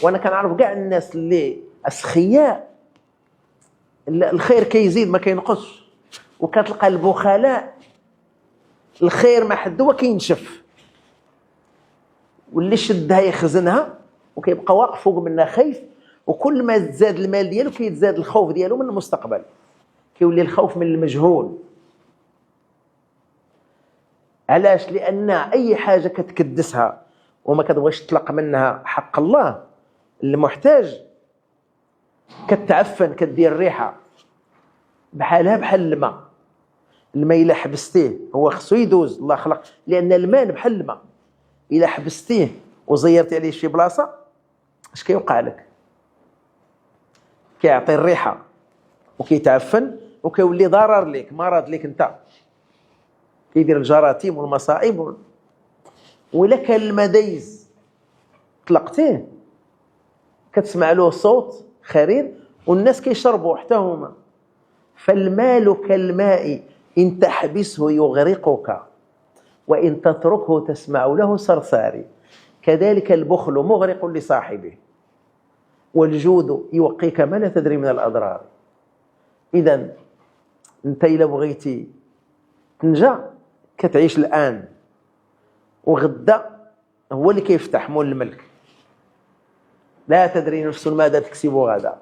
وانا كنعرف كاع الناس اللي اسخياء الخير كيزيد ما كينقصش، وكتلقى البخلاء الخير ما حد هو كينشف، واللي شدها يخزنها وكيبقى واقف فوق منها خايف، وكل ما تزاد المال ديالو كيتزاد الخوف ديالو من المستقبل، كيولي الخوف من المجهول. علاش؟ لان اي حاجه كتكدسها وما كتبغيش تطلق منها حق الله المحتاج كتعفن، كدير ريحه بحالها بحال الماء الا حبستيه هو خصو يدوز، الله خلق، لان الماء بحال الماء الا حبستيه وزيرتي عليه شي بلاصه اش كيوقع لك؟ كيعطي الريحه وكيتعفن وكيولي ضرر ليك، مرض ليك انت، كيدير الجراثيم والمصائب. ولا كان الماء دايز طلقتيه كتسمع له صوت خرير والناس كيشربوا حتى هما. فالمال كالماء إن تحبسه يغرقك وإن تتركه تسمع له صرصاري، كذلك البخل مغرق لصاحبه والجود يوقيك ما لا تدري من الأضرار. إذن أنت إلا بغيتي تنجا كتعيش الآن، وغدا هو اللي كيفتح مول الملك، لا تدري نفس ماذا تكسب غدا.